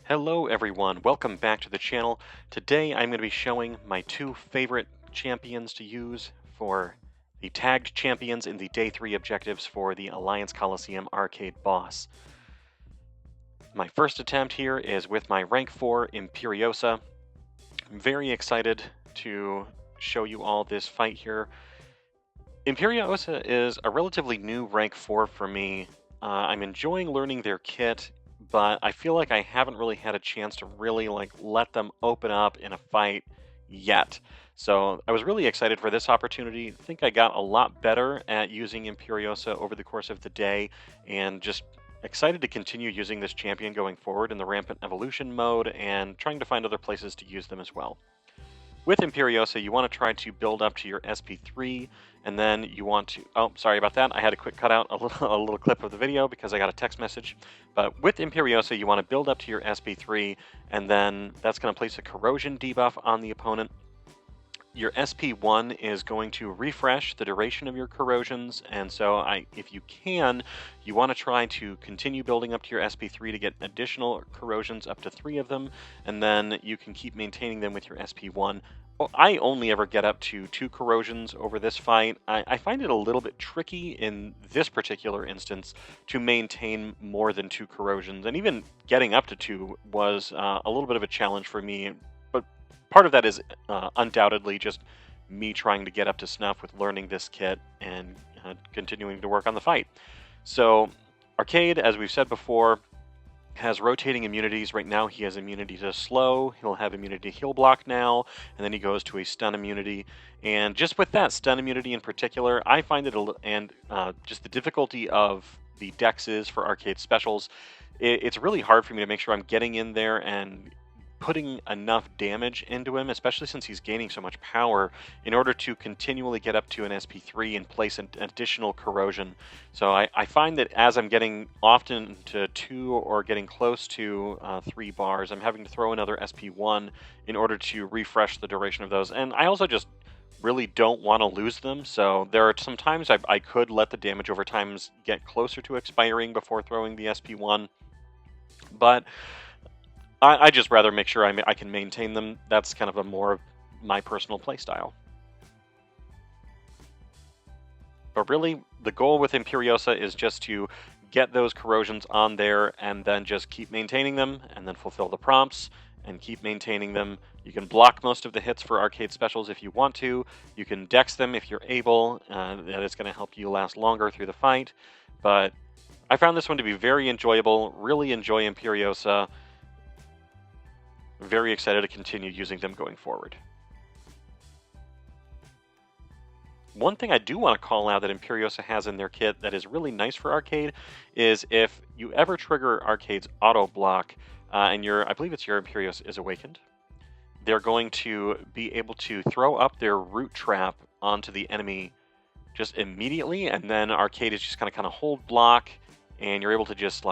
Hello everyone, welcome back to the channel. Today I'm going to be showing my two favorite champions to use for the tagged champions in the Day 3 objectives for the Alliance Coliseum Arcade boss. My first attempt here is with my rank 4 Imperiosa. I'm very excited to show you all this fight here. Imperiosa is a relatively new rank 4 for me. I'm enjoying learning their kit, but I feel like I haven't really had a chance to really let them open up in a fight yet. So I was really excited for this opportunity. I think I got a lot better at using Imperiosa over the course of the day, and just excited to continue using this champion going forward in the Rampant Evolution mode and trying to find other places to use them as well. With Imperiosa, you want to try to build up to your SP3, and then you want to... Oh, sorry about that. I had to quick cut out a little clip of the video because I got a text message. But with Imperiosa, you want to build up to your SP3, and then that's going to place a corrosion debuff on the opponent. Your SP1 is going to refresh the duration of your corrosions, and so if you can, you want to try to continue building up to your SP3 to get additional corrosions, up to 3 of them, and then you can keep maintaining them with your SP1. I only ever get up to 2 corrosions over this fight. I find it a little bit tricky in this particular instance to maintain more than 2 corrosions, and even getting up to 2 was a little bit of a challenge for me. But part of that is undoubtedly just me trying to get up to snuff with learning this kit and continuing to work on the fight. So Arcade, as we've said before, has rotating immunities. Right now he has immunity to slow, he'll have immunity to heal block now, and then he goes to a stun immunity. And just with that stun immunity in particular, I find it, just the difficulty of the dexes for Arcade specials, it's really hard for me to make sure I'm getting in there and putting enough damage into him, especially since he's gaining so much power, in order to continually get up to an SP3 and place an additional corrosion. So I find that as I'm getting often to 2 or getting close to 3 bars, I'm having to throw another SP1 in order to refresh the duration of those. And I also just really don't want to lose them, so there are some times I could let the damage over times get closer to expiring before throwing the SP1, but I just rather make sure I can maintain them. That's kind of a more of my personal playstyle. But really, the goal with Imperiosa is just to get those corrosions on there and then just keep maintaining them and then fulfill the prompts and keep maintaining them. You can block most of the hits for Arcade specials if you want to. You can dex them if you're able. That is going to help you last longer through the fight. But I found this one to be very enjoyable. Really enjoy Imperiosa. Very excited to continue using them going forward. One thing I do want to call out that Imperiosa has in their kit that is really nice for Arcade is if you ever trigger Arcade's auto block and I believe it's your Imperiosa is awakened, they're going to be able to throw up their root trap onto the enemy just immediately, and then Arcade is just going to kind of hold block, and you're able to just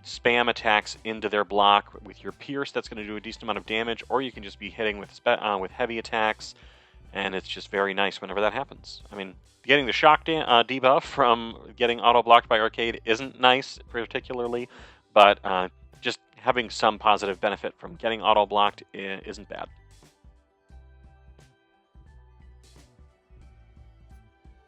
spam attacks into their block with your Pierce. That's going to do a decent amount of damage, or you can just be hitting with heavy attacks, and it's just very nice whenever that happens. I mean, getting the shock debuff from getting auto-blocked by Arcade isn't nice particularly, but just having some positive benefit from getting auto-blocked isn't bad.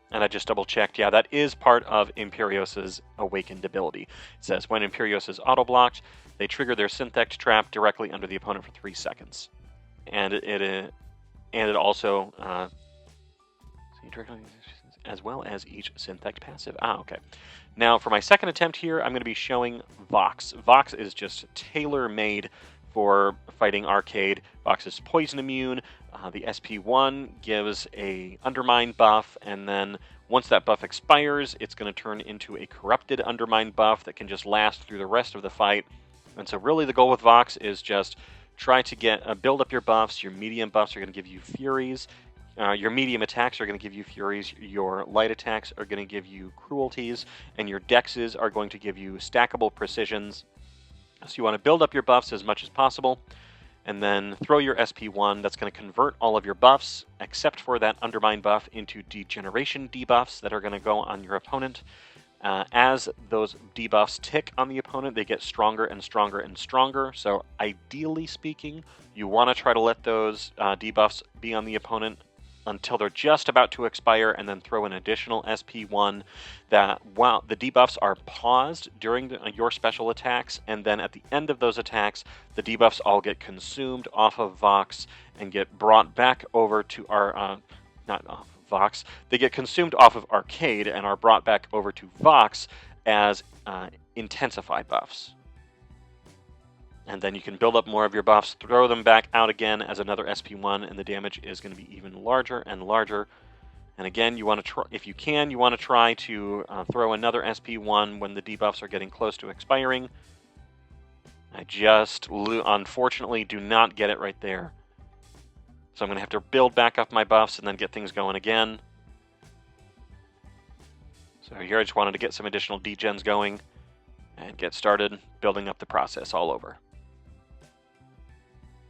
And I just double-checked, yeah, that is part of Imperiosa's awakened ability. It says, when Imperiosa is auto-blocked, they trigger their Synthect trap directly under the opponent for 3 seconds. And it also, as well as each Synthect passive. Okay. Now, for my second attempt here, I'm going to be showing Vox. Vox is just tailor-made for fighting Arcade. Vox is poison immune. The SP1 gives a Undermine buff, and then once that buff expires, it's going to turn into a corrupted Undermine buff that can just last through the rest of the fight. And so really the goal with Vox is just try to build up your buffs. Your medium buffs are going to give you Furies. Your medium attacks are going to give you Furies. Your light attacks are going to give you Cruelties. And your Dexes are going to give you stackable Precisions. So you want to build up your buffs as much as possible, and then throw your SP1. That's going to convert all of your buffs, except for that Undermine buff, into Degeneration debuffs that are going to go on your opponent. As those debuffs tick on the opponent, they get stronger and stronger and stronger. So ideally speaking, you want to try to let those debuffs be on the opponent until they're just about to expire, and then throw an additional SP1 that while the debuffs are paused during your special attacks, and then at the end of those attacks, the debuffs all get consumed off of Vox and get brought back over to our, not off Vox, they get consumed off of Arcade and are brought back over to Vox as intensify buffs. And then you can build up more of your buffs, throw them back out again as another SP1, and the damage is going to be even larger and larger. And again, you want to try, if you can, you want to try to throw another SP1 when the debuffs are getting close to expiring. I just, unfortunately, do not get it right there. So I'm going to have to build back up my buffs and then get things going again. So here I just wanted to get some additional degens going and get started building up the process all over.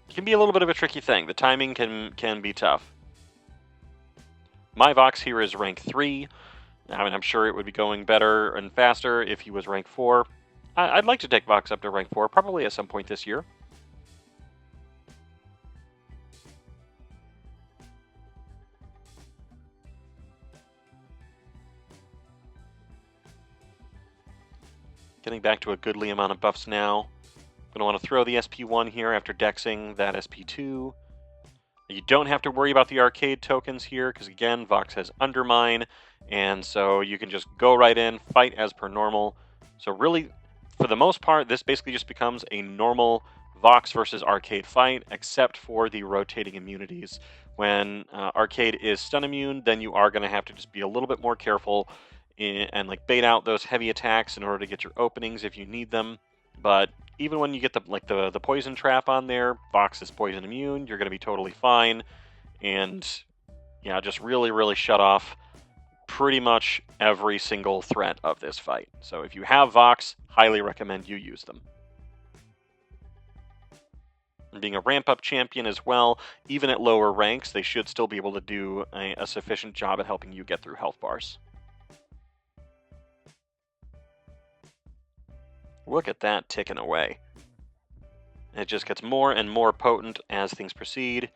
It can be a little bit of a tricky thing. The timing can be tough. My Vox here is rank 3. I mean, I'm sure it would be going better and faster if he was rank 4. I'd like to take Vox up to rank 4, probably at some point this year. Getting back to a goodly amount of buffs now. I'm going to want to throw the SP1 here after dexing that SP2. You don't have to worry about the arcade tokens here, because again, Vox has Undermine, and so you can just go right in, fight as per normal. So really, for the most part, this basically just becomes a normal Vox versus arcade fight, except for the rotating immunities. When arcade is stun immune, then you are going to have to just be a little bit more careful and like bait out those heavy attacks in order to get your openings if you need them. But even when you get the poison trap on there, Vox is poison immune, you're going to be totally fine. And yeah, just really shut off pretty much every single threat of this fight. So if you have Vox, highly recommend you use them. And being a ramp-up champion as well, even at lower ranks, they should still be able to do a sufficient job at helping you get through health bars. Look at that ticking away. It just gets more and more potent as things proceed.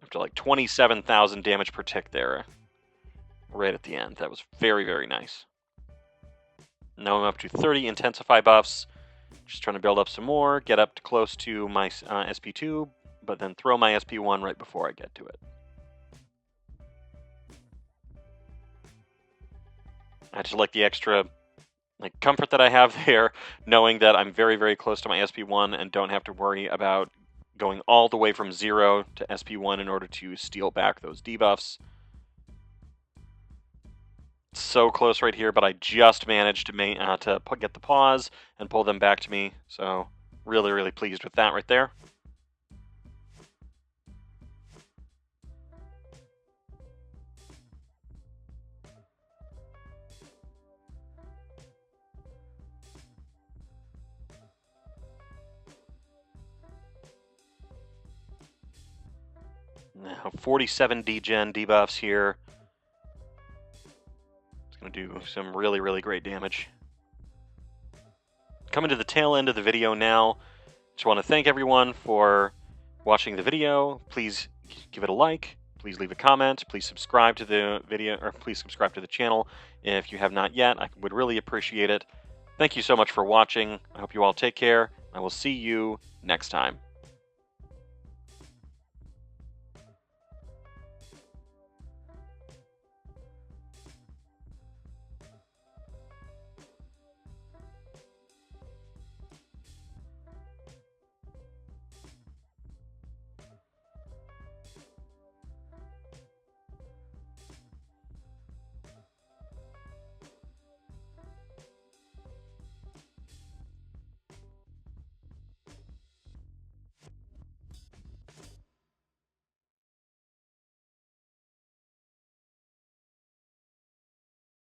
Up to like 27,000 damage per tick there, right at the end. That was very nice. Now I'm up to 30 intensify buffs. Just trying to build up some more, get up to close to my SP2, but then throw my SP1 right before I get to it. I just like the extra comfort that I have there, knowing that I'm very close to my SP1 and don't have to worry about going all the way from 0 to SP1 in order to steal back those debuffs. So close right here, but I just managed to get the pause and pull them back to me. So really pleased with that right there. Now 47 degen debuffs here. It's going to do some really great damage. Coming to the tail end of the video now. Just want to thank everyone for watching the video. Please give it a like. Please leave a comment. Please subscribe to the video, or please subscribe to the channel if you have not yet. I would really appreciate it. Thank you so much for watching. I hope you all take care. I will see you next time.